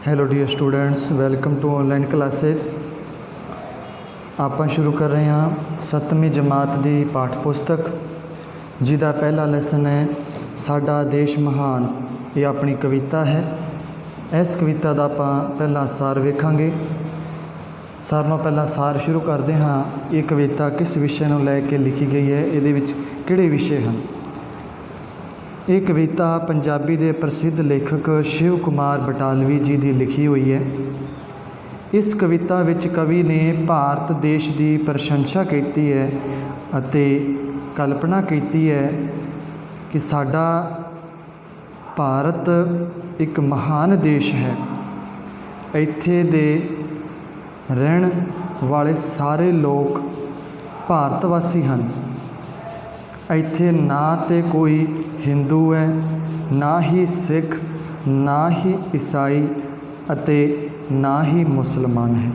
Hello dear students, welcome to online classes. ਆਪਾਂ शुरू कर रहे हैं 7वीं जमात की पाठ पुस्तक जिसका पहला लैसन है साडा देश महान। ये अपनी कविता है। इस कविता का आप पहला सार वेखांगे। सार नालों पहला सार शुरू करते हाँ। ये कविता किस विषय को लैके लिखी गई है, ये किहड़े विषय हैं। ये कविता पंजाबी के प्रसिद्ध लेखक शिव कुमार बटालवी जी की लिखी हुई है। इस कविता विच कवि ने भारत देश की प्रशंसा की है अते कल्पना की है कि साडा भारत एक महान देश है। इत्थे दे रहन वाले सारे लोग भारतवासी हैं। इत्थे ना तो कोई हिंदू है, ना ही सिख, ना ही ईसाई अते ना ही मुसलमान है।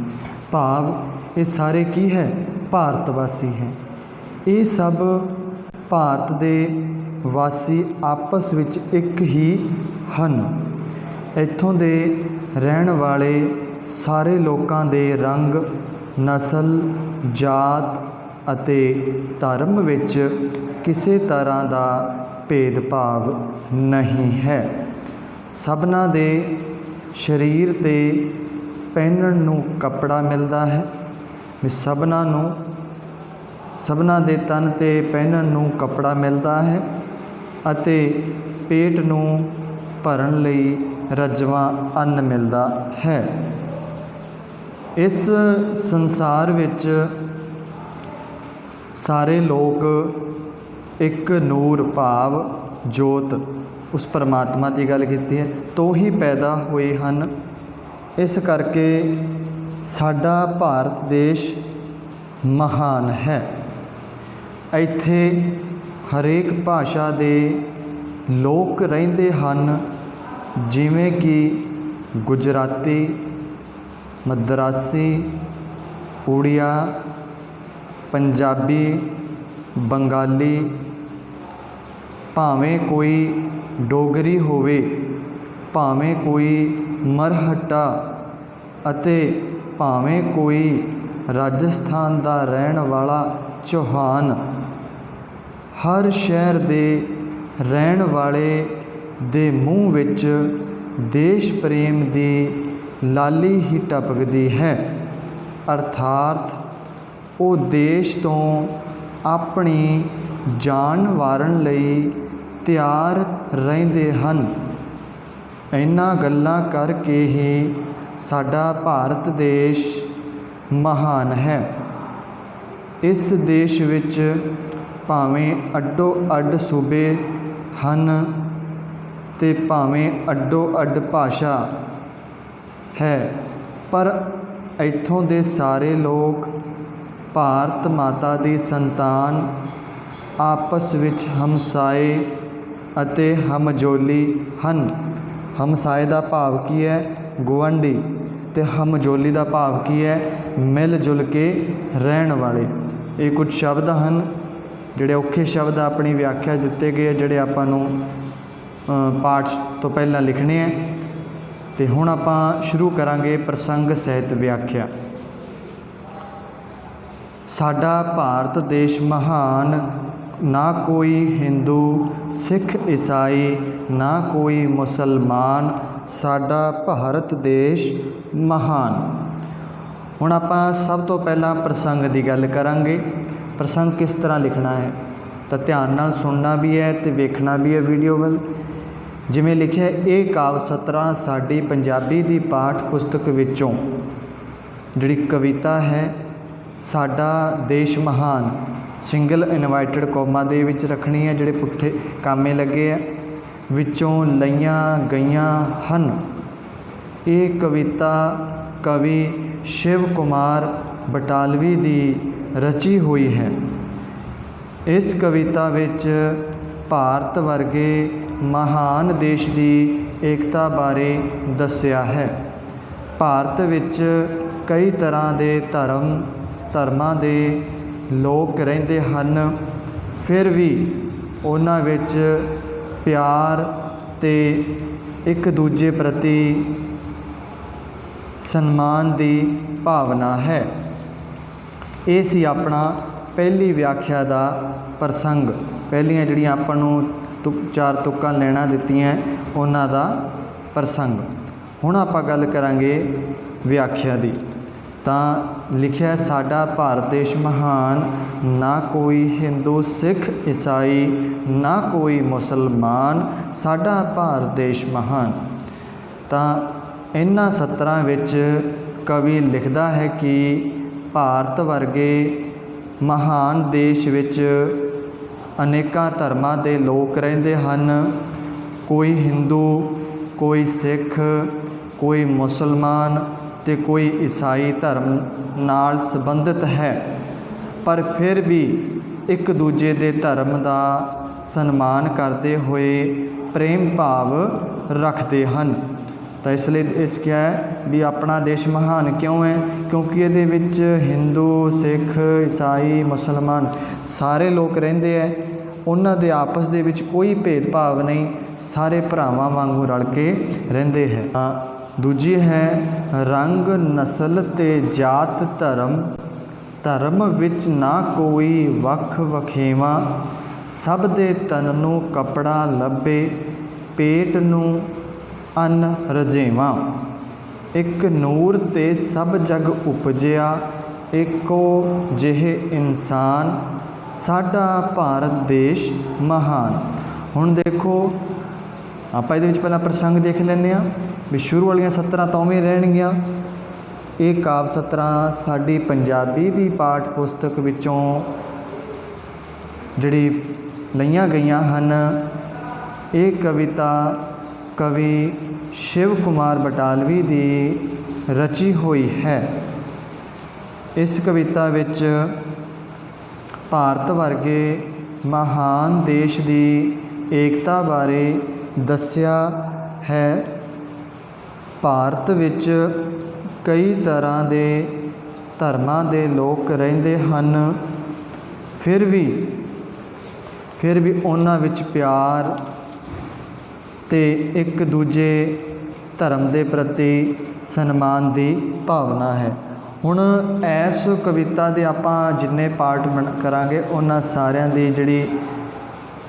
भाव ये सारे की है, भारतवासी हैं। ये सब भारत दे वासी आपस विच एक ही हन। इत्थों दे रहन वाले सारे लोगों दे रंग, नस्ल, जात अते धर्म विच किसी तरह का भेदभाव नहीं है। सबना दे शरीर ते पहनण नूं कपड़ा मिलता है। सबना दे तन ते पहनण नूं कपड़ा मिलता है अते पेट नूं भरन लई रजवा अन्न मिलता है। इस संसार विच सारे लोग एक नूर भाव जोत उस परमात्मा की गल की है तो ही पैदा हुए हैं। इस करके साडा भारत देश महान है। इत्थे हरेक भाषा के लोग रहिंदे हन, जिवें कि गुजराती, मद्रासी, उड़िया, पंजाबी, बंगाली, भावें कोई डोगरी होवे, भावें कोई मरहट्टा अते भावें कोई राजस्थान का रहन वाला चौहान। हर शहर दे रहन वाले दे मूँह विच देश प्रेम दी लाली ही टपकदी है। अर्थात वो देश तो अपनी जान वारन लई तैयार रहिंदे हन। इन्हां गल्लां करके ही साडा भारत देश महान है। इस देश विच भावें अड्डो अड्ड सूबे हन ते भावें अड्डो अड्ड भाषा है, पर इत्थों दे सारे लोग भारत माता की संतान आपस विच हमसाए अते हमजोली हन। हमसाए का भाव की है, गुआंढी, ते हमजोली का भाव की है, मिल जुल के रहन वाले। ये कुछ शब्द हैं जिहड़े औखे शब्द अपनी व्याख्या दिते गए, जिहड़े आपां नूं पाठ तो पहला लिखने हैं। तो हुण आपां शुरू करांगे प्रसंग सहित व्याख्या। साडा भारत देश महान, ना कोई हिंदू, सिख, ईसाई, ना कोई मुसलमान, साडा भारत देश महान। हुण आपां सब तो पहला प्रसंग की गल करांगे। प्रसंग किस तरह लिखना है, तो ध्यान नाल सुनना भी है तो वेखना भी है वीडियो वल। जिवें लिखिआ, ये काव सतरा साडी पंजाबी की पाठ पुस्तक विचों जिहड़ी कविता है साडा देश महान, सिंगल इनवाइटेड कौमा दे विच रखनी है, जिहड़े पुट्ठे कामे लगे है, विचों लईआं गईआं हन। ये कविता कवि शिव कुमार बटालवी की रची हुई है। इस कविता विच भारत वर्गे महान देश की एकता बारे दस्सिया है। भारत विच कई तरह के धर्मां दे लोग रहिंदे हन, फिर भी उन्हां विच प्यार ते एक दूजे प्रति ਸਨਮਾਨ ਦੀ ਭਾਵਨਾ ਹੈ। ਇਹ ਸੀ ਆਪਣਾ ਪਹਿਲੀ ਵਿਆਖਿਆ ਦਾ ਪ੍ਰਸੰਗ। ਪਹਿਲੀਆਂ ਜਿਹੜੀਆਂ ਆਪਾਂ ਨੂੰ ਚਾਰ ਤੁਕਾਂ ਲੈਣਾ ਦਿੱਤੀਆਂ ਉਹਨਾਂ ਦਾ ਪ੍ਰਸੰਗ। ਹੁਣ ਆਪਾਂ ਗੱਲ ਕਰਾਂਗੇ ਵਿਆਖਿਆ ਦੀ। ਤਾਂ ਲਿਖਿਆ, ਸਾਡਾ ਭਾਰਤ ਦੇਸ਼ ਮਹਾਨ, ਨਾ ਕੋਈ ਹਿੰਦੂ ਸਿੱਖ ਈਸਾਈ ਨਾ ਕੋਈ ਮੁਸਲਮਾਨ, ਸਾਡਾ ਭਾਰਤ ਦੇਸ਼ ਮਹਾਨ। ਤਾਂ ਇਹਨਾਂ ਸਤਰਾਂ ਵਿੱਚ ਕਵੀ ਲਿਖਦਾ ਹੈ ਕਿ ਭਾਰਤ ਵਰਗੇ ਮਹਾਨ ਦੇਸ਼ ਵਿੱਚ ਅਨੇਕਾਂ ਧਰਮਾਂ ਦੇ ਲੋਕ ਰਹਿੰਦੇ ਹਨ। ਕੋਈ ਹਿੰਦੂ, ਕੋਈ ਸਿੱਖ, ਕੋਈ ਮੁਸਲਮਾਨ ਅਤੇ ਕੋਈ ਈਸਾਈ ਧਰਮ ਨਾਲ ਸੰਬੰਧਿਤ ਹੈ, ਪਰ ਫਿਰ ਵੀ ਇੱਕ ਦੂਜੇ ਦੇ ਧਰਮ ਦਾ ਸਨਮਾਨ ਕਰਦੇ ਹੋਏ ਪ੍ਰੇਮ ਭਾਵ ਰੱਖਦੇ ਹਨ। ਤਾਂ ਇਸ ਲਈ ਇਹ 'ਚ ਕਿਹਾ ਹੈ ਵੀ ਆਪਣਾ ਦੇਸ਼ ਮਹਾਨ ਕਿਉਂ ਹੈ? ਕਿਉਂਕਿ ਇਹਦੇ ਵਿੱਚ ਹਿੰਦੂ, ਸਿੱਖ, ਈਸਾਈ, ਮੁਸਲਮਾਨ ਸਾਰੇ ਲੋਕ ਰਹਿੰਦੇ ਹੈ। ਉਹਨਾਂ ਦੇ ਆਪਸ ਦੇ ਵਿੱਚ ਕੋਈ ਭੇਦਭਾਵ ਨਹੀਂ, ਸਾਰੇ ਭਰਾਵਾਂ ਵਾਂਗੂ ਰਲ ਕੇ ਰਹਿੰਦੇ ਹੈ। ਦੂਜੀ ਹੈ, ਰੰਗ ਨਸਲ ਅਤੇ ਜਾਤ ਧਰਮ, ਧਰਮ ਵਿੱਚ ਨਾ ਕੋਈ ਵੱਖ ਵਖੇਵਾਂ, ਸਭ ਦੇ ਤਨ ਨੂੰ ਕੱਪੜਾ ਲੱਭੇ, ਪੇਟ ਨੂੰ ਅੰਨ ਰਜੇਵਾਂ। ਇੱਕ ਨੂਰ ਤੇ ਸਭ ਜਗ ਉਪਜਿਆ, ਏਕੋ ਜਿਹੇ ਇਨਸਾਨ, ਸਾਡਾ ਭਾਰਤ ਦੇਸ਼ ਮਹਾਨ। ਹੁਣ ਦੇਖੋ, ਆਪਾਂ ਇਹਦੇ ਵਿੱਚ ਪਹਿਲਾਂ ਪ੍ਰਸੰਗ ਦੇਖ ਲੈਂਦੇ ਹਾਂ ਵੀ ਸ਼ੁਰੂ ਵਾਲੀਆਂ ਸਤਰਾਂ ਤਾਂ ਉਵੇਂ ਰਹਿਣਗੀਆਂ। ਇਹ ਕਾਵਿ ਸਤਰਾਂ ਸਾਡੀ ਪੰਜਾਬੀ ਦੀ ਪਾਠ ਪੁਸਤਕ ਵਿੱਚੋਂ ਜਿਹੜੀ ਲਈਆਂ ਗਈਆਂ ਹਨ। ਇਹ ਕਵਿਤਾ ਕਵੀ ਸ਼ਿਵ ਕੁਮਾਰ ਬਟਾਲਵੀ ਦੀ ਰਚੀ ਹੋਈ ਹੈ। ਇਸ ਕਵਿਤਾ ਵਿੱਚ ਭਾਰਤ ਵਰਗੇ ਮਹਾਨ ਦੇਸ਼ ਦੀ ਏਕਤਾ ਬਾਰੇ ਦੱਸਿਆ ਹੈ। ਭਾਰਤ ਵਿੱਚ ਕਈ ਤਰ੍ਹਾਂ ਦੇ ਧਰਮਾਂ ਦੇ ਲੋਕ ਰਹਿੰਦੇ ਹਨ, ਫਿਰ ਵੀ ਉਹਨਾਂ ਵਿੱਚ ਪਿਆਰ ਅਤੇ ਇੱਕ ਦੂਜੇ ਧਰਮ ਦੇ ਪ੍ਰਤੀ ਸਨਮਾਨ ਦੀ ਭਾਵਨਾ ਹੈ। ਹੁਣ ਇਸ ਕਵਿਤਾ ਦੇ ਆਪਾਂ ਜਿੰਨੇ ਪਾਠ ਕਰਾਂਗੇ ਉਹਨਾਂ ਸਾਰਿਆਂ ਦੀ ਜਿਹੜੀ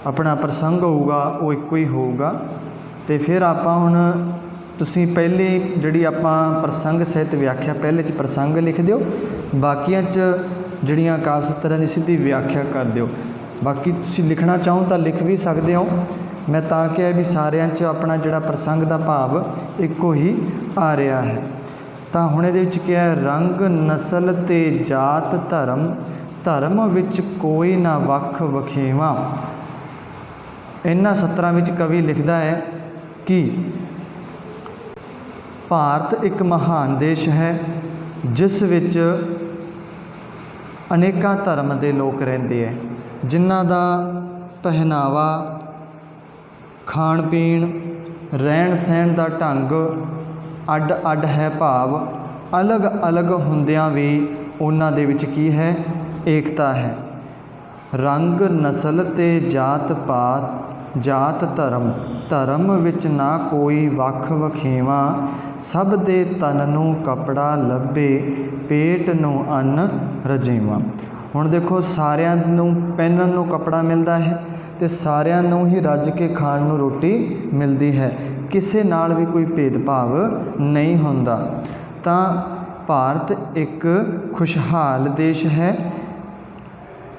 ਆਪਣਾ ਪ੍ਰਸੰਗ ਹੋਊਗਾ ਉਹ ਇੱਕੋ ਹੀ ਹੋਊਗਾ। ਅਤੇ ਫਿਰ ਆਪਾਂ ਹੁਣ ਤੁਸੀਂ ਪਹਿਲੀ ਜਿਹੜੀ ਆਪਾਂ ਪ੍ਰਸੰਗ ਸਹਿਤ ਵਿਆਖਿਆ ਪਹਿਲੇ 'ਚ ਪ੍ਰਸੰਗ ਲਿਖ ਦਿਓ, ਬਾਕੀਆਂ 'ਚ ਜਿਹੜੀਆਂ ਕਾਵਿ ਸਤਰਾਂ ਦੀ ਸਿੱਧੀ ਵਿਆਖਿਆ ਕਰ ਦਿਓ। ਬਾਕੀ ਤੁਸੀਂ ਲਿਖਣਾ ਚਾਹੋ ਤਾਂ ਲਿਖ ਵੀ ਸਕਦੇ ਹੋ। ਮੈਂ ਤਾਂ ਕਿਹਾ ਵੀ ਸਾਰਿਆਂ 'ਚ ਆਪਣਾ ਜਿਹੜਾ ਪ੍ਰਸੰਗ ਦਾ ਭਾਵ ਇੱਕੋ ਹੀ ਆ ਰਿਹਾ ਹੈ। ਤਾਂ ਹੁਣ ਇਹਦੇ ਵਿੱਚ ਕਿਹਾ, ਰੰਗ ਨਸਲ ਅਤੇ ਜਾਤ ਧਰਮ, ਧਰਮ ਵਿੱਚ ਕੋਈ ਨਾ ਵੱਖ ਵਖੇਵਾਂ। ਇਹਨਾਂ ਸਤਰਾਂ ਵਿੱਚ ਕਵੀ ਲਿਖਦਾ ਹੈ ਕਿ ਭਾਰਤ ਇੱਕ ਮਹਾਨ ਦੇਸ਼ ਹੈ ਜਿਸ ਵਿੱਚ ਅਨੇਕਾਂ ਧਰਮ ਦੇ ਲੋਕ ਰਹਿੰਦੇ ਹੈ, ਜਿਨ੍ਹਾਂ ਦਾ ਪਹਿਨਾਵਾ, ਖਾਣ ਪੀਣ, ਰਹਿਣ ਸਹਿਣ ਦਾ ਢੰਗ ਅੱਡ ਅੱਡ ਹੈ। ਭਾਵ ਅਲੱਗ ਅਲੱਗ ਹੁੰਦਿਆਂ ਵੀ ਉਹਨਾਂ ਦੇ ਵਿੱਚ ਕੀ ਹੈ? ਏਕਤਾ ਹੈ। ਰੰਗ ਨਸਲ ਅਤੇ ਜਾਤ ਪਾਤ, ਜਾਤ ਧਰਮ, ਧਰਮ ਵਿੱਚ ਨਾ ਕੋਈ ਵੱਖ ਵਖੇਵਾਂ, ਸਭ ਦੇ ਤਨ ਨੂੰ ਕੱਪੜਾ ਲੱਭੇ, ਪੇਟ ਨੂੰ ਅੰਨ ਰਜੇਵਾਂ। ਹੁਣ ਦੇਖੋ, ਸਾਰਿਆਂ ਨੂੰ ਪਹਿਨਣ ਨੂੰ ਕੱਪੜਾ ਮਿਲਦਾ ਹੈ ਅਤੇ ਸਾਰਿਆਂ ਨੂੰ ਹੀ ਰੱਜ ਕੇ ਖਾਣ ਨੂੰ ਰੋਟੀ ਮਿਲਦੀ ਹੈ। ਕਿਸੇ ਨਾਲ ਵੀ ਕੋਈ ਭੇਦਭਾਵ ਨਹੀਂ ਹੁੰਦਾ। ਤਾਂ ਭਾਰਤ ਇੱਕ ਖੁਸ਼ਹਾਲ ਦੇਸ਼ ਹੈ।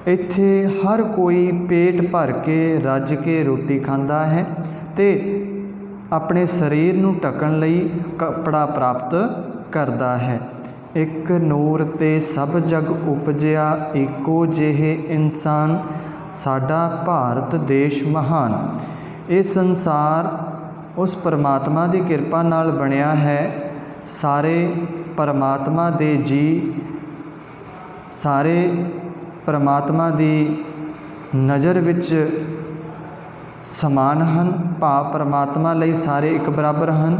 ਇੱਥੇ ਹਰ ਕੋਈ ਪੇਟ ਭਰ ਕੇ ਰੱਜ ਕੇ ਰੋਟੀ ਖਾਂਦਾ ਹੈ ਅਤੇ ਆਪਣੇ ਸਰੀਰ ਨੂੰ ਢੱਕਣ ਲਈ ਕੱਪੜਾ ਪ੍ਰਾਪਤ ਕਰਦਾ ਹੈ। ਇੱਕ ਨੂਰ ਤੇ ਸਭ ਜਗ ਉਪਜਿਆ, ਏਕੋ ਜਿਹੇ ਇਨਸਾਨ, ਸਾਡਾ ਭਾਰਤ ਦੇਸ਼ ਮਹਾਨ। ਇਹ ਸੰਸਾਰ ਉਸ ਪਰਮਾਤਮਾ ਦੀ ਕਿਰਪਾ ਨਾਲ ਬਣਿਆ ਹੈ। ਸਾਰੇ ਪਰਮਾਤਮਾ ਦੇ ਜੀ, ਸਾਰੇ ਪਰਮਾਤਮਾ ਦੀ ਨਜ਼ਰ ਵਿੱਚ ਸਮਾਨ ਹਨ। ਭਾਵ ਪਰਮਾਤਮਾ ਲਈ ਸਾਰੇ ਇੱਕ ਬਰਾਬਰ ਹਨ।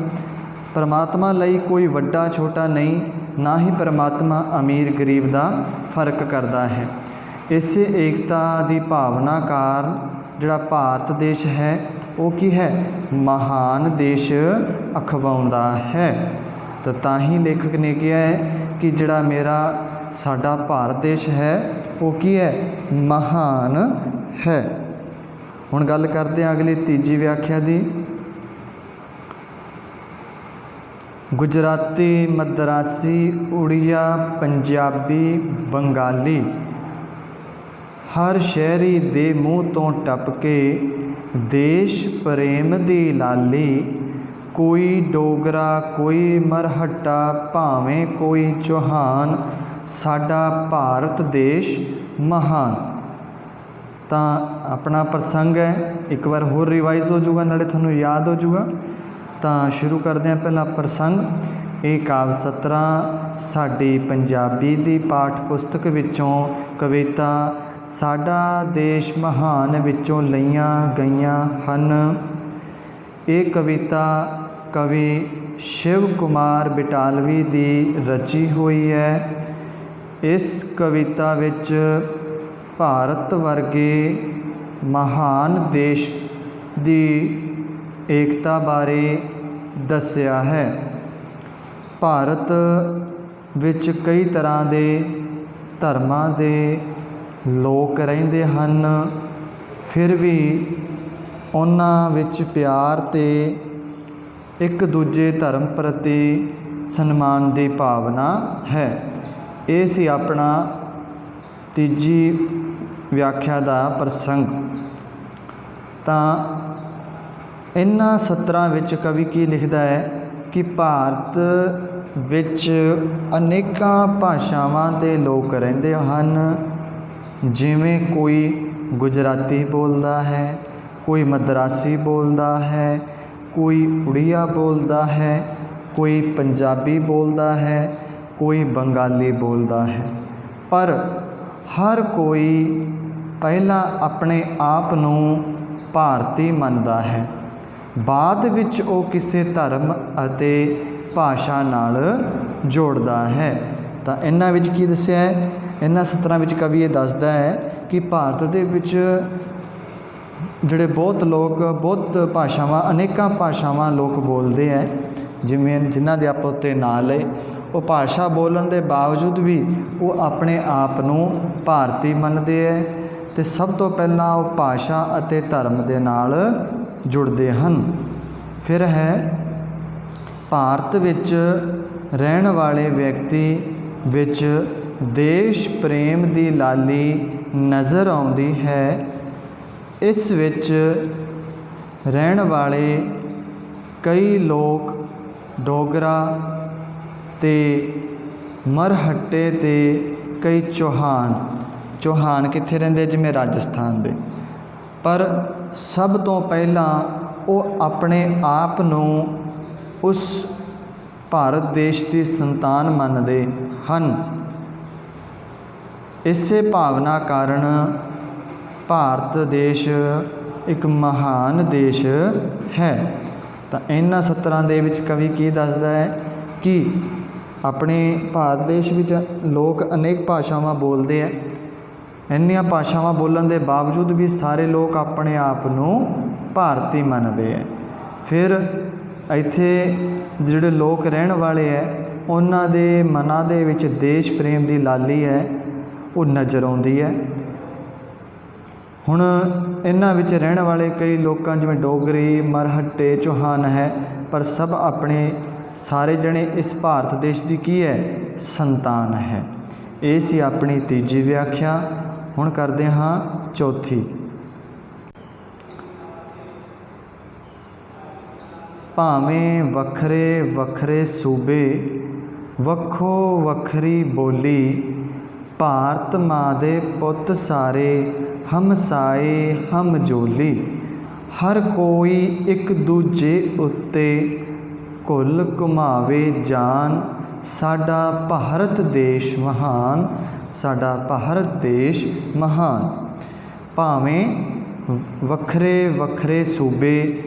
ਪਰਮਾਤਮਾ ਲਈ ਕੋਈ ਵੱਡਾ ਛੋਟਾ ਨਹੀਂ, ਨਾ ਹੀ ਪਰਮਾਤਮਾ ਅਮੀਰ ਗਰੀਬ ਦਾ ਫਰਕ ਕਰਦਾ ਹੈ। ਇਸੇ ਏਕਤਾ ਦੀ ਭਾਵਨਾ ਕਾਰਨ ਜਿਹੜਾ ਭਾਰਤ ਦੇਸ਼ ਹੈ ਉਹ ਕੀ ਹੈ? ਮਹਾਨ ਦੇਸ਼ ਅਖਵਾਉਂਦਾ ਹੈ। ਤਾਂ ਹੀ ਲੇਖਕ ਨੇ ਕਿਹਾ ਹੈ ਕਿ ਜਿਹੜਾ ਮੇਰਾ ਸਾਡਾ ਭਾਰਤ ਦੇਸ਼ ਹੈ ਉਹ ਕੀ ਹੈ, ਮਹਾਨ ਹੈ। ਹੁਣ ਗੱਲ ਕਰਦੇ ਹਾਂ ਅਗਲੀ ਤੀਜੀ ਵਿਆਖਿਆ ਦੀ। ਗੁਜਰਾਤੀ, ਮਦਰਾਸੀ, ਉੜੀਆ, ਪੰਜਾਬੀ, ਬੰਗਾਲੀ ਹਰ ਸ਼ਹਿਰੀ ਦੇ ਮੂੰਹ ਤੋਂ ਟੱਪ ਕੇ ਦੇਸ਼ ਪ੍ਰੇਮ ਦੀ ਲਾਲੀ, ਕੋਈ ਡੋਗਰਾ ਕੋਈ ਮਰਹੱਟਾ ਭਾਵੇਂ ਕੋਈ ਚੌਹਾਨ, ਸਾਡਾ ਭਾਰਤ ਦੇਸ਼ ਮਹਾਨ। ਤਾਂ ਆਪਣਾ ਪ੍ਰਸੰਗ ਹੈ, ਇੱਕ ਵਾਰ ਹੋਰ ਰਿਵਾਈਜ਼ ਹੋ ਜਾਊਗਾ, ਨਾਲੇ ਤੁਹਾਨੂੰ ਯਾਦ ਹੋ ਜਾਊਗਾ। ਤਾਂ ਸ਼ੁਰੂ ਕਰਦੇ ਹਾਂ ਪਹਿਲਾ ਪ੍ਰਸੰਗ। ਇਹ ਕਾਵਿ ਸਤਰਾਂ ਸਾਡੀ ਪੰਜਾਬੀ ਦੀ ਪਾਠ ਪੁਸਤਕ ਵਿੱਚੋਂ ਕਵਿਤਾ ਸਾਡਾ ਦੇਸ਼ ਮਹਾਨ ਵਿੱਚੋਂ ਲਈਆਂ ਗਈਆਂ ਹਨ। ਇਹ ਕਵਿਤਾ ਕਵੀ ਸ਼ਿਵ ਕੁਮਾਰ ਬਟਾਲਵੀ ਦੀ ਰਚੀ ਹੋਈ ਹੈ। ਇਸ ਕਵਿਤਾ ਵਿੱਚ ਭਾਰਤ ਵਰਗੇ ਮਹਾਨ ਦੇਸ਼ ਦੀ ਏਕਤਾ ਬਾਰੇ ਦੱਸਿਆ ਹੈ। ਭਾਰਤ ਵਿੱਚ ਕਈ ਤਰ੍ਹਾਂ ਦੇ ਧਰਮਾਂ ਦੇ ਲੋਕ ਰਹਿੰਦੇ ਹਨ, ਫਿਰ ਵੀ ਉਹਨਾਂ ਵਿੱਚ ਪਿਆਰ ਅਤੇ ਇੱਕ ਦੂਜੇ ਧਰਮ ਪ੍ਰਤੀ ਸਨਮਾਨ ਦੀ ਭਾਵਨਾ ਹੈ। ਇਹ ਸੀ ਆਪਣਾ ਤੀਜੀ ਵਿਆਖਿਆ ਦਾ ਪ੍ਰਸੰਗ। ਤਾਂ ਇਹਨਾਂ ਸਤਰਾਂ ਵਿੱਚ ਕਵੀ ਕੀ ਲਿਖਦਾ ਹੈ ਕਿ ਭਾਰਤ ਵਿੱਚ ਅਨੇਕਾਂ ਭਾਸ਼ਾਵਾਂ ਦੇ ਲੋਕ ਰਹਿੰਦੇ ਹਨ। ਜਿਵੇਂ ਕੋਈ ਗੁਜਰਾਤੀ ਬੋਲਦਾ ਹੈ, ਕੋਈ ਮਦਰਾਸੀ ਬੋਲਦਾ ਹੈ, ਕੋਈ ਉੜੀਆ ਬੋਲਦਾ ਹੈ, ਕੋਈ ਪੰਜਾਬੀ ਬੋਲਦਾ ਹੈ, ਕੋਈ ਬੰਗਾਲੀ ਬੋਲਦਾ ਹੈ। ਪਰ ਹਰ ਕੋਈ ਪਹਿਲਾਂ ਆਪਣੇ ਆਪ ਨੂੰ ਭਾਰਤੀ ਮੰਨਦਾ ਹੈ, ਬਾਅਦ ਵਿੱਚ ਉਹ ਕਿਸੇ ਧਰਮ ਅਤੇ ਭਾਸ਼ਾ ਨਾਲ ਜੋੜਦਾ ਹੈ। ਤਾਂ ਇਹਨਾਂ ਵਿੱਚ ਕੀ ਦੱਸਿਆ ਹੈ, ਇਹਨਾਂ ਸਤਰਾਂ ਵਿੱਚ ਕਵੀ ਇਹ ਦੱਸਦਾ ਹੈ ਕਿ ਭਾਰਤ ਦੇ ਵਿੱਚ ਜਿਹੜੇ ਬਹੁਤ ਲੋਕ, ਬਹੁਤ ਭਾਸ਼ਾਵਾਂ, ਅਨੇਕਾਂ ਭਾਸ਼ਾਵਾਂ ਲੋਕ ਬੋਲਦੇ ਹੈ। ਜਿਵੇਂ ਜਿਨ੍ਹਾਂ ਦੇ ਆਪਾਂ ਉੱਤੇ ਨਾਂ ਲਏ, ਉਹ ਭਾਸ਼ਾ ਬੋਲਣ ਦੇ ਬਾਵਜੂਦ ਵੀ ਉਹ ਆਪਣੇ ਆਪ ਨੂੰ ਭਾਰਤੀ ਮੰਨਦੇ ਹੈ ਅਤੇ ਸਭ ਤੋਂ ਪਹਿਲਾਂ ਉਹ ਭਾਸ਼ਾ ਅਤੇ ਧਰਮ ਦੇ ਨਾਲ ਜੁੜਦੇ ਹਨ। ਫਿਰ ਹੈ ਭਾਰਤ ਵਿੱਚ ਰਹਿਣ ਵਾਲੇ ਵਿਅਕਤੀ ਵਿੱਚ ਦੇਸ਼ ਪ੍ਰੇਮ ਦੀ ਲਾਲੀ ਨਜ਼ਰ ਆਉਂਦੀ ਹੈ। ਇਸ ਵਿੱਚ ਰਹਿਣ ਵਾਲੇ ਕਈ ਲੋਕ ਡੋਗਰਾ ਅਤੇ ਮਰਹੱਟੇ ਅਤੇ ਕਈ ਚੌਹਾਨ ਕਿੱਥੇ ਰਹਿੰਦੇ, ਜਿਵੇਂ ਰਾਜਸਥਾਨ ਦੇ। ਪਰ ਸਭ ਤੋਂ ਪਹਿਲਾਂ ਉਹ ਆਪਣੇ ਆਪ ਨੂੰ ਉਸ ਭਾਰਤ ਦੇਸ਼ ਦੀ ਸੰਤਾਨ ਮੰਨਦੇ ਹਨ। ਇਸੇ ਭਾਵਨਾ ਕਾਰਨ ਭਾਰਤ ਦੇਸ਼ ਇੱਕ ਮਹਾਨ ਦੇਸ਼ ਹੈ। ਤਾਂ ਇਹਨਾਂ ਸਤਰਾਂ ਦੇ ਵਿੱਚ ਕਵੀ ਕੀ ਦੱਸਦਾ ਹੈ ਕਿ ਆਪਣੇ ਭਾਰਤ ਦੇਸ਼ ਵਿੱਚ ਲੋਕ ਅਨੇਕ ਭਾਸ਼ਾਵਾਂ ਬੋਲਦੇ ਹੈ। ਇੰਨੀਆਂ ਭਾਸ਼ਾਵਾਂ ਬੋਲਣ ਦੇ ਬਾਵਜੂਦ ਵੀ ਸਾਰੇ ਲੋਕ ਆਪਣੇ ਆਪ ਨੂੰ ਭਾਰਤੀ ਮੰਨਦੇ ਹੈ। ਫਿਰ ਇੱਥੇ ਜਿਹੜੇ ਲੋਕ ਰਹਿਣ ਵਾਲੇ ਹੈ, ਉਹਨਾਂ ਦੇ ਮਨਾਂ ਦੇ ਵਿੱਚ ਦੇਸ਼ ਪ੍ਰੇਮ ਦੀ ਲਾਲੀ ਹੈ, ਉਹ ਨਜ਼ਰ ਆਉਂਦੀ ਹੈ। ਹੁਣ ਇਹਨਾਂ ਵਿੱਚ ਰਹਿਣ ਵਾਲੇ ਕਈ ਲੋਕਾਂ ਜਿਵੇਂ ਡੋਗਰੀ, ਮਰਹੱਟੇ, ਚੌਹਾਨ ਹੈ, ਪਰ ਸਭ ਆਪਣੇ ਸਾਰੇ ਜਣੇ ਇਸ ਭਾਰਤ ਦੇਸ਼ ਦੀ ਕੀ ਹੈ, ਸੰਤਾਨ ਹੈ। ਇਹ ਸੀ ਆਪਣੀ ਤੀਜੀ ਵਿਆਖਿਆ। ਹੁਣ ਕਰਦੇ ਹਾਂ ਚੌਥੀ। ਭਾਵੇਂ ਵੱਖਰੇ ਵੱਖਰੇ ਸੂਬੇ, ਵੱਖੋ ਵੱਖਰੀ ਬੋਲੀ, ਭਾਰਤ ਮਾਂ ਦੇ ਪੁੱਤ ਸਾਰੇ, ਹਮਸਾਏ ਹਮਜੋਲੀ। ਹਰ ਕੋਈ ਇੱਕ ਦੂਜੇ ਉੱਤੇ ਘੁੱਲ ਘੁਮਾਵੇ ਜਾਨ, ਸਾਡਾ ਭਾਰਤ ਦੇਸ਼ ਮਹਾਨ, ਸਾਡਾ ਭਾਰਤ ਦੇਸ਼ ਮਹਾਨ। ਭਾਵੇਂ ਵੱਖਰੇ ਵੱਖਰੇ ਸੂਬੇ,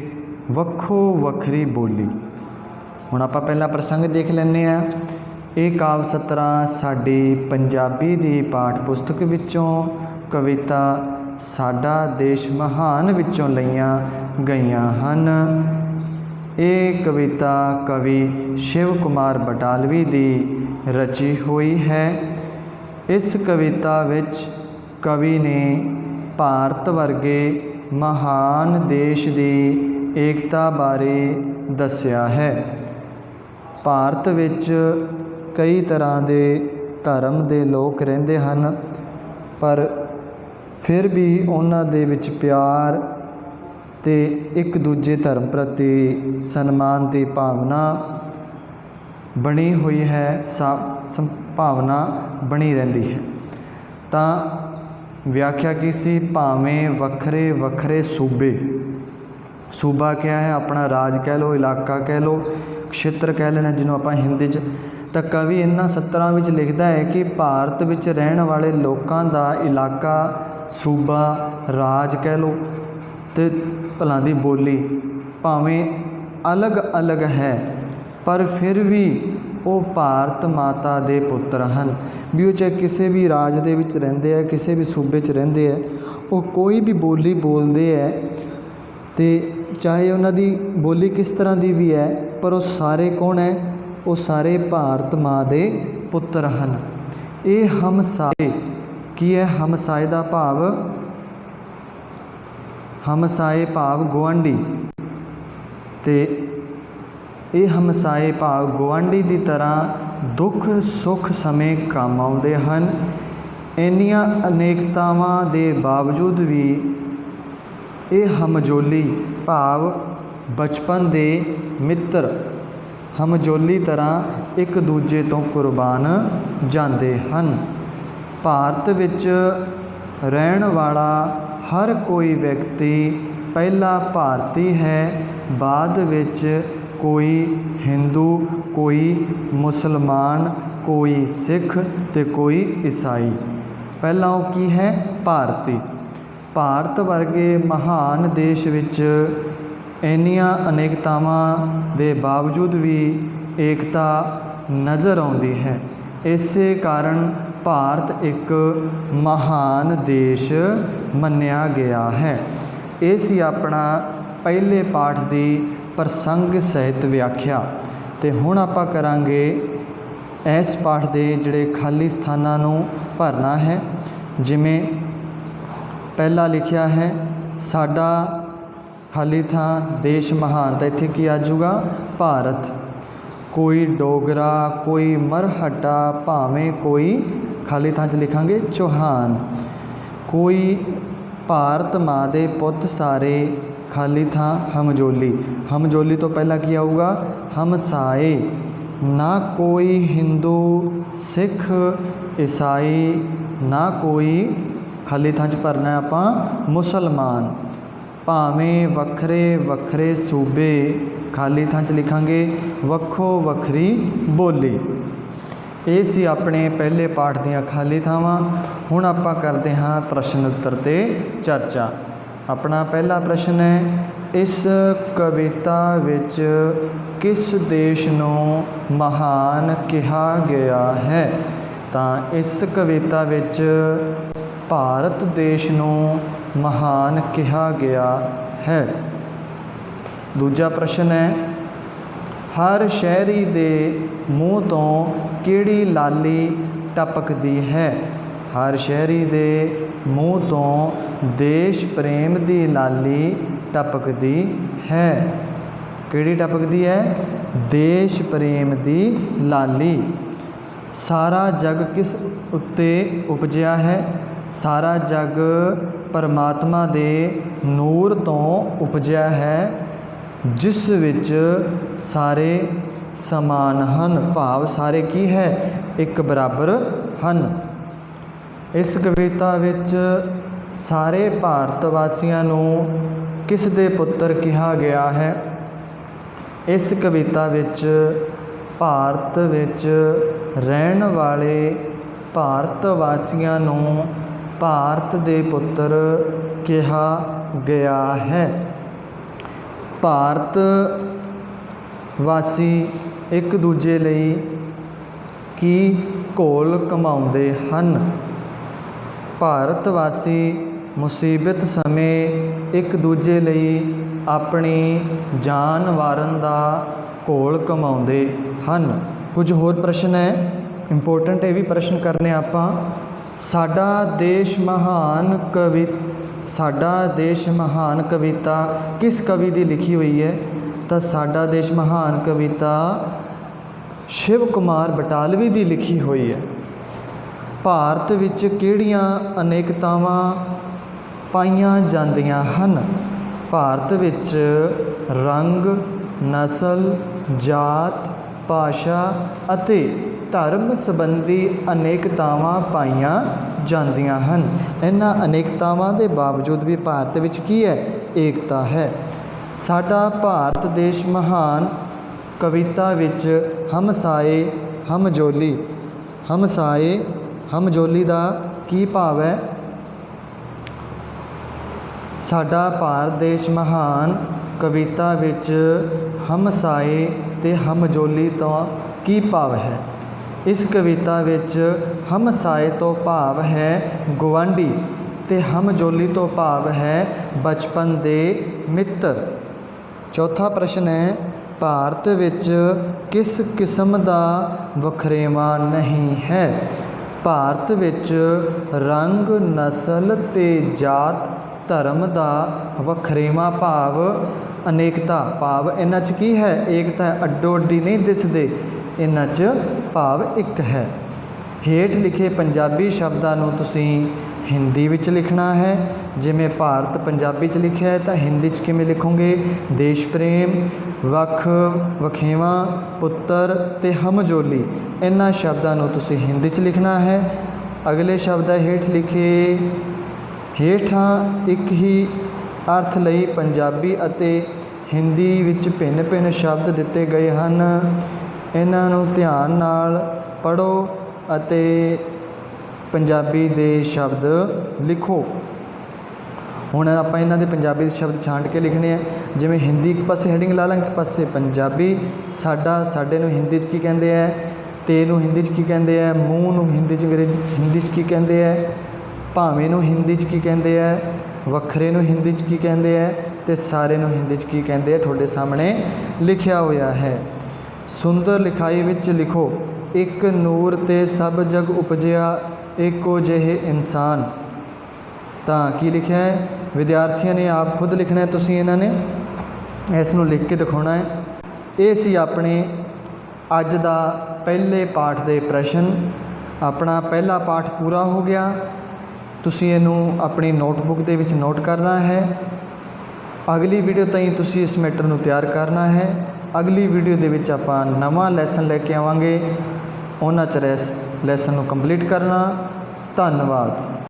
ਵੱਖੋ ਵੱਖਰੀ ਬੋਲੀ। ਹੁਣ ਆਪਾਂ ਪਹਿਲਾ ਪ੍ਰਸੰਗ ਦੇਖ ਲੈਂਦੇ ਹਾਂ। ਇਹ ਕਾਵਿ ਸਤਰਾਂ ਸਾਡੀ ਪੰਜਾਬੀ ਦੀ ਪਾਠ ਪੁਸਤਕ ਵਿੱਚੋਂ ਕਵਿਤਾ ਸਾਡਾ ਦੇਸ਼ ਮਹਾਨ ਵਿੱਚੋਂ ਲਈਆਂ ਗਈਆਂ ਹਨ। ਇਹ ਕਵਿਤਾ ਕਵੀ ਸ਼ਿਵ ਕੁਮਾਰ ਬਟਾਲਵੀ ਦੀ ਰਚੀ ਹੋਈ ਹੈ। ਇਸ ਕਵਿਤਾ ਵਿੱਚ ਕਵੀ ਨੇ ਭਾਰਤ ਵਰਗੇ ਮਹਾਨ ਦੇਸ਼ ਦੀ ਏਕਤਾ ਬਾਰੇ ਦੱਸਿਆ ਹੈ। ਭਾਰਤ ਵਿੱਚ ਕਈ ਤਰ੍ਹਾਂ ਦੇ ਧਰਮ ਦੇ ਲੋਕ ਰਹਿੰਦੇ ਹਨ, ਪਰ ਫਿਰ ਵੀ ਉਹਨਾਂ ਦੇ ਵਿੱਚ ਪਿਆਰ ਅਤੇ ਇੱਕ ਦੂਜੇ ਧਰਮ ਪ੍ਰਤੀ ਸਨਮਾਨ ਦੀ ਭਾਵਨਾ ਬਣੀ ਹੋਈ ਹੈ, ਭਾਵਨਾ ਬਣੀ ਰਹਿੰਦੀ ਹੈ। ਤਾਂ ਵਿਆਖਿਆ ਕੀ ਸੀ? ਭਾਵੇਂ ਵੱਖਰੇ ਵੱਖਰੇ ਸੂਬਾ ਕਿਹਾ ਹੈ, ਆਪਣਾ ਰਾਜ ਕਹਿ ਲਓ, ਇਲਾਕਾ ਕਹਿ ਲਓ, ਖੇਤਰ ਕਹਿ ਲੈਣਾ ਜਿਹਨੂੰ ਆਪਾਂ ਹਿੰਦੀ 'ਚ। ਤਾਂ ਕਵੀ ਇਹਨਾਂ ਸਤਰਾਂ ਵਿੱਚ ਲਿਖਦਾ ਹੈ ਕਿ ਭਾਰਤ ਵਿੱਚ ਰਹਿਣ ਵਾਲੇ ਲੋਕਾਂ ਦਾ ਇਲਾਕਾ, ਸੂਬਾ, ਰਾਜ ਕਹਿ ਲਓ ਅਤੇ ਭਲਾਂ ਦੀ ਬੋਲੀ ਭਾਵੇਂ ਅਲੱਗ ਅਲੱਗ ਹੈ, ਪਰ ਫਿਰ ਵੀ ਉਹ ਭਾਰਤ ਮਾਤਾ ਦੇ ਪੁੱਤਰ ਹਨ। ਵੀ ਉਹ ਚਾਹੇ ਕਿਸੇ ਵੀ ਰਾਜ ਦੇ ਵਿੱਚ ਰਹਿੰਦੇ ਹੈ, ਕਿਸੇ ਵੀ ਸੂਬੇ 'ਚ ਰਹਿੰਦੇ ਹੈ, ਉਹ ਕੋਈ ਵੀ ਬੋਲੀ ਬੋਲਦੇ ਹੈ ਅਤੇ ਚਾਹੇ ਉਹਨਾਂ ਦੀ ਬੋਲੀ ਕਿਸ ਤਰ੍ਹਾਂ ਦੀ ਵੀ ਹੈ, ਪਰ ਉਹ ਸਾਰੇ ਕੌਣ ਹੈ? ਉਹ ਸਾਰੇ ਭਾਰਤ ਮਾਂ ਦੇ ਪੁੱਤਰ ਹਨ। ਇਹ ਹਮਸਾਏ ਕੀ ਹੈ? ਹਮਸਾਏ ਦਾ ਭਾਵ ਗੁਆਂਢੀ, ਅਤੇ ਇਹ ਹਮਸਾਏ ਭਾਵ ਗੁਆਂਢੀ ਦੀ ਤਰ੍ਹਾਂ ਦੁੱਖ ਸੁੱਖ ਸਮੇਂ ਕੰਮ ਆਉਂਦੇ ਹਨ। ਇੰਨੀਆਂ ਅਨੇਕਤਾਵਾਂ ਦੇ ਬਾਵਜੂਦ ਵੀ ਇਹ ਹਮਜੋਲੀ ਭਾਵ ਬਚਪਨ ਦੇ ਮਿੱਤਰ ਹਮਜੋਲੀ ਤਰ੍ਹਾਂ ਇੱਕ ਦੂਜੇ ਤੋਂ ਕੁਰਬਾਨ ਜਾਂਦੇ ਹਨ। ਭਾਰਤ ਵਿੱਚ ਰਹਿਣ ਵਾਲਾ ਹਰ ਕੋਈ ਵਿਅਕਤੀ ਪਹਿਲਾਂ ਭਾਰਤੀ ਹੈ, ਬਾਅਦ ਵਿੱਚ ਕੋਈ ਹਿੰਦੂ, ਕੋਈ ਮੁਸਲਮਾਨ, ਕੋਈ ਸਿੱਖ ਅਤੇ ਕੋਈ ਈਸਾਈ। ਪਹਿਲਾਂ ਉਹ ਕੀ ਹੈ? ਭਾਰਤੀ। ਭਾਰਤ ਵਰਗੇ ਮਹਾਨ ਦੇਸ਼ ਵਿੱਚ ਇੰਨੀਆਂ ਅਨੇਕਤਾਵਾਂ ਦੇ ਬਾਵਜੂਦ ਵੀ ਏਕਤਾ ਨਜ਼ਰ ਆਉਂਦੀ ਹੈ। ਇਸੇ ਕਾਰਨ ਭਾਰਤ ਇੱਕ ਮਹਾਨ ਦੇਸ਼ ਮੰਨਿਆ ਗਿਆ ਹੈ। ਇਹ ਸੀ ਆਪਣਾ ਪਹਿਲੇ ਪਾਠ ਦੀ ਪ੍ਰਸੰਗ ਸਹਿਤ ਵਿਆਖਿਆ। ਅਤੇ ਹੁਣ ਆਪਾਂ ਕਰਾਂਗੇ ਇਸ ਪਾਠ ਦੇ ਜਿਹੜੇ ਖਾਲੀ ਸਥਾਨਾਂ ਨੂੰ ਭਰਨਾ ਹੈ। ਜਿਵੇਂ ਪਹਿਲਾ ਲਿਖਿਆ ਹੈ ਸਾਡਾ ਖਾਲੀ ਥਾਂ ਦੇਸ਼ ਮਹਾਨ, ਤਾਂ ਇੱਥੇ ਕੀ ਆ ਜਾਊਗਾ? ਭਾਰਤ। ਕੋਈ ਡੋਗਰਾ, ਕੋਈ ਮਰਹਟਾ, ਭਾਵੇਂ ਕੋਈ ਖਾਲੀ ਥਾਂ 'ਚ ਲਿਖਾਂਗੇ ਚੌਹਾਨ। ਕੋਈ ਭਾਰਤ ਮਾਂ ਦੇ ਪੁੱਤ ਸਾਰੇ, ਖਾਲੀ ਥਾਂ ਹਮਜੋਲੀ। ਹਮਜੋਲੀ ਤੋਂ ਪਹਿਲਾਂ ਕੀ ਆਊਗਾ? ਹਮਸਾਏ। ਨਾ ਕੋਈ ਹਿੰਦੂ, ਸਿੱਖ, ਈਸਾਈ, ਨਾ ਕੋਈ ਖਾਲੀ ਥਾਂ 'ਚ ਭਰਨਾ ਆਪਾਂ ਮੁਸਲਮਾਨ। ਭਾਵੇਂ ਵੱਖਰੇ ਵੱਖਰੇ ਸੂਬੇ, ਖਾਲੀ ਥਾਂ 'ਚ ਲਿਖਾਂਗੇ ਵੱਖੋ ਵੱਖਰੀ ਬੋਲੀ। ਇਹ ਸੀ ਆਪਣੇ ਪਹਿਲੇ ਪਾਠ ਦੀਆਂ ਖਾਲੀ ਥਾਵਾਂ। ਹੁਣ ਆਪਾਂ ਕਰਦੇ ਹਾਂ ਪ੍ਰਸ਼ਨ ਉੱਤਰ 'ਤੇ ਚਰਚਾ। ਆਪਣਾ ਪਹਿਲਾ ਪ੍ਰਸ਼ਨ ਹੈ, ਇਸ ਕਵਿਤਾ ਵਿੱਚ ਕਿਸ ਦੇਸ਼ ਨੂੰ ਮਹਾਨ ਕਿਹਾ ਗਿਆ ਹੈ? ਤਾਂ ਇਸ ਕਵਿਤਾ ਵਿੱਚ ਭਾਰਤ ਦੇਸ਼ ਨੂੰ ਮਹਾਨ ਕਿਹਾ ਗਿਆ ਹੈ। ਦੂਜਾ ਪ੍ਰਸ਼ਨ ਹੈ, ਹਰ ਸ਼ਹਿਰੀ ਦੇ ਮੂੰਹ ਤੋਂ ਕਿਹੜੀ ਲਾਲੀ ਟਪਕਦੀ ਹੈ? ਹਰ ਸ਼ਹਿਰੀ ਦੇ ਮੂੰਹ ਤੋਂ ਦੇਸ਼ ਪ੍ਰੇਮ ਦੀ ਲਾਲੀ ਟਪਕਦੀ ਹੈ। ਕਿਹੜੀ ਟਪਕਦੀ ਹੈ? ਦੇਸ਼ ਪ੍ਰੇਮ ਦੀ ਲਾਲੀ। ਸਾਰਾ ਜਗ ਕਿਸ ਉੱਤੇ ਉਪਜਿਆ ਹੈ? ਸਾਰਾ ਜਗ ਪਰਮਾਤਮਾ ਦੇ ਨੂਰ ਤੋਂ ਉਪਜਿਆ ਹੈ, ਜਿਸ ਵਿੱਚ ਸਾਰੇ ਸਮਾਨ ਹਨ, ਭਾਵ ਸਾਰੇ ਕੀ ਹੈ? ਇੱਕ ਬਰਾਬਰ ਹਨ। ਇਸ ਕਵਿਤਾ ਵਿੱਚ ਸਾਰੇ ਭਾਰਤ ਵਾਸੀਆਂ ਨੂੰ ਕਿਸ ਦੇ ਪੁੱਤਰ ਕਿਹਾ ਗਿਆ ਹੈ? ਇਸ ਕਵਿਤਾ ਵਿੱਚ ਭਾਰਤ ਵਿੱਚ ਰਹਿਣ ਵਾਲੇ ਭਾਰਤ ਵਾਸੀਆਂ ਨੂੰ ਭਾਰਤ ਦੇ ਪੁੱਤਰ ਕਿਹਾ ਗਿਆ ਹੈ। ਭਾਰਤ ਵਾਸੀ ਇੱਕ ਦੂਜੇ ਲਈ ਕੀ ਘੋਲ ਕਮਾਉਂਦੇ ਹਨ? ਭਾਰਤ ਵਾਸੀ ਮੁਸੀਬਤ ਸਮੇਂ ਇੱਕ ਦੂਜੇ ਲਈ ਆਪਣੀ ਜਾਨ ਵਾਰਨ ਦਾ ਘੋਲ ਕਮਾਉਂਦੇ ਹਨ। ਕੁਝ ਹੋਰ ਪ੍ਰਸ਼ਨ ਹੈ ਇੰਪੋਰਟੈਂਟ, ਇਹ ਵੀ ਪ੍ਰਸ਼ਨ ਕਰਨੇ ਆਪਾਂ। ਸਾਡਾ ਦੇਸ਼ ਮਹਾਨ ਕਵਿਤਾ ਕਿਸ ਕਵੀ ਦੀ ਲਿਖੀ ਹੋਈ ਹੈ? ਤਾਂ ਸਾਡਾ ਦੇਸ਼ ਮਹਾਨ ਕਵਿਤਾ ਸ਼ਿਵ ਕੁਮਾਰ ਬਟਾਲਵੀ ਦੀ ਲਿਖੀ ਹੋਈ ਹੈ। ਭਾਰਤ ਵਿੱਚ ਕਿਹੜੀਆਂ ਅਨੇਕਤਾਵਾਂ ਪਾਈਆਂ ਜਾਂਦੀਆਂ ਹਨ? ਭਾਰਤ ਵਿੱਚ ਰੰਗ, ਨਸਲ, ਜਾਤ, ਭਾਸ਼ਾ ਅਤੇ ਧਰਮ ਸੰਬੰਧੀ ਅਨੇਕਤਾਵਾਂ ਪਾਈਆਂ ਜਾਂਦੀਆਂ ਹਨ। ਇਹਨਾਂ ਅਨੇਕਤਾਵਾਂ ਦੇ ਬਾਵਜੂਦ ਵੀ ਭਾਰਤ ਵਿੱਚ ਕੀ ਹੈ? ਏਕਤਾ ਹੈ। ਸਾਡਾ ਭਾਰਤ ਦੇਸ਼ ਮਹਾਨ ਕਵਿਤਾ ਵਿੱਚ ਹਮਸਾਏ ਹਮਜੋਲੀ ਦਾ ਕੀ ਭਾਵ ਹੈ? ਸਾਡਾ ਭਾਰਤ ਦੇਸ਼ ਮਹਾਨ ਕਵਿਤਾ ਵਿੱਚ ਹਮਸਾਏ ਤੇ ਹਮਜੋਲੀ ਤੋਂ ਕੀ ਭਾਵ ਹੈ? ਇਸ ਕਵਿਤਾ ਵਿੱਚ ਹਮਸਾਏ ਤੋਂ ਭਾਵ ਹੈ ਗੁਆਂਢੀ ਤੇ ਹਮਜੋਲੀ ਤੋਂ ਭਾਵ ਹੈ ਬਚਪਨ ਦੇ ਮਿੱਤਰ। ਚੌਥਾ ਪ੍ਰਸ਼ਨ ਹੈ, ਭਾਰਤ ਵਿੱਚ ਕਿਸ ਕਿਸਮ ਦਾ ਵਖਰੇਵਾਂ ਨਹੀਂ ਹੈ? ਭਾਰਤ ਵਿੱਚ ਰੰਗ, ਨਸਲ ਤੇ ਜਾਤ, ਧਰਮ ਦਾ ਵਖਰੇਵਾਂ ਭਾਵ ਅਨੇਕਤਾ, ਭਾਵ ਇਹਨਾਂ 'ਚ ਕੀ ਹੈ? ਏਕਤਾ। ਅੱਡੋ ਅੱਡੀ ਨਹੀਂ ਦਿਸਦੇ, ਇਹਨਾਂ 'ਚ ਭਾਵ ਇੱਕ ਹੈ। ਹੇਠ ਲਿਖੇ ਪੰਜਾਬੀ ਸ਼ਬਦਾਂ ਨੂੰ ਤੁਸੀਂ ਹਿੰਦੀ ਵਿੱਚ ਲਿਖਣਾ ਹੈ। ਜਿਵੇਂ ਭਾਰਤ ਪੰਜਾਬੀ 'ਚ ਲਿਖਿਆ ਹੈ ਤਾਂ ਹਿੰਦੀ 'ਚ ਕਿਵੇਂ ਲਿਖੋਗੇ? ਦੇਸ਼ ਪ੍ਰੇਮ, ਵੱਖ, ਵਖੇਵਾਂ, ਪੁੱਤਰ ਤੇ ਹਮਜੋਲੀ, ਇਹਨਾਂ ਸ਼ਬਦਾਂ ਨੂੰ ਤੁਸੀਂ ਹਿੰਦੀ 'ਚ ਲਿਖਣਾ ਹੈ। ਅਗਲੇ ਸ਼ਬਦ ਹੈ ਹੇਠ ਲਿਖੇ। ਹੇਠਾਂ ਇੱਕ ਹੀ ਅਰਥ ਲਈ ਪੰਜਾਬੀ ਅਤੇ ਹਿੰਦੀ ਵਿੱਚ ਭਿੰਨ ਭਿੰਨ ਸ਼ਬਦ ਦਿੱਤੇ ਗਏ ਹਨ। ਇਹਨਾਂ ਨੂੰ ਧਿਆਨ ਨਾਲ ਪੜ੍ਹੋ ਅਤੇ ਪੰਜਾਬੀ ਦੇ ਸ਼ਬਦ ਲਿਖੋ। ਹੁਣ ਆਪਾਂ ਇਹਨਾਂ ਦੇ ਪੰਜਾਬੀ ਦੇ ਸ਼ਬਦ ਛਾਂਟ ਕੇ ਲਿਖਣੇ ਆ। ਜਿਵੇਂ ਹਿੰਦੀ ਇੱਕ ਪਾਸੇ ਹੈਡਿੰਗ ਲਾ ਲਾਂਗੇ, ਇੱਕ ਪਾਸੇ ਪੰਜਾਬੀ। ਸਾਡੇ ਨੂੰ ਹਿੰਦੀ 'ਚ ਕੀ ਕਹਿੰਦੇ ਹੈ? ਤੇ ਨੂੰ ਹਿੰਦੀ 'ਚ ਕੀ ਕਹਿੰਦੇ ਹੈ? ਮੂੰਹ ਨੂੰ ਹਿੰਦੀ 'ਚ ਕੀ ਕਹਿੰਦੇ ਹੈ? ਭਾਵੇਂ ਨੂੰ ਹਿੰਦੀ 'ਚ ਕੀ ਕਹਿੰਦੇ ਹੈ? ਵੱਖਰੇ ਨੂੰ ਹਿੰਦੀ 'ਚ ਕੀ ਕਹਿੰਦੇ ਹੈ? ਤੇ ਸਾਰੇ ਨੂੰ ਹਿੰਦੀ 'ਚ ਕੀ ਕਹਿੰਦੇ ਹੈ? ਤੁਹਾਡੇ ਸਾਹਮਣੇ ਲਿਖਿਆ ਹੋਇਆ ਹੈ। ਸੁੰਦਰ ਲਿਖਾਈ ਵਿੱਚ ਲਿਖੋ, ਇੱਕ ਨੂਰ ਤੇ ਸਭ ਜਗ ਉਪਜਿਆ ਇੱਕੋ ਜਿਹੇ ਇਨਸਾਨ। ਤਾਂ ਕੀ ਲਿਖਿਆ ਹੈ? ਵਿਦਿਆਰਥੀਆਂ ਨੇ ਆਪ ਖੁਦ ਲਿਖਣਾ ਹੈ, ਤੁਸੀਂ ਇਹਨਾਂ ਨੇ ਇਸ ਨੂੰ ਲਿਖ ਕੇ ਦਿਖਾਉਣਾ ਹੈ। ਇਹ ਸੀ ਆਪਣੇ ਅੱਜ ਦਾ ਪਹਿਲੇ ਪਾਠ ਦੇ ਪ੍ਰਸ਼ਨ। ਆਪਣਾ ਪਹਿਲਾ ਪਾਠ ਪੂਰਾ ਹੋ ਗਿਆ। ਤੁਸੀਂ ਇਹਨੂੰ ਆਪਣੀ ਨੋਟਬੁੱਕ ਦੇ ਵਿੱਚ ਨੋਟ ਕਰਨਾ ਹੈ। ਅਗਲੀ ਵੀਡੀਓ ਤਾਈਂ ਤੁਸੀਂ ਇਸ ਮੈਟਰ ਨੂੰ ਤਿਆਰ ਕਰਨਾ ਹੈ। ਅਗਲੀ ਵੀਡੀਓ ਦੇ ਵਿੱਚ ਆਪਾਂ ਨਵਾਂ ਲੈਸਨ ਲੈ ਕੇ ਆਵਾਂਗੇ। ਉਹਨਾਂ 'ਚ ਲੈਸਨ ਨੂੰ ਕੰਪਲੀਟ ਕਰਨਾ। ਧੰਨਵਾਦ।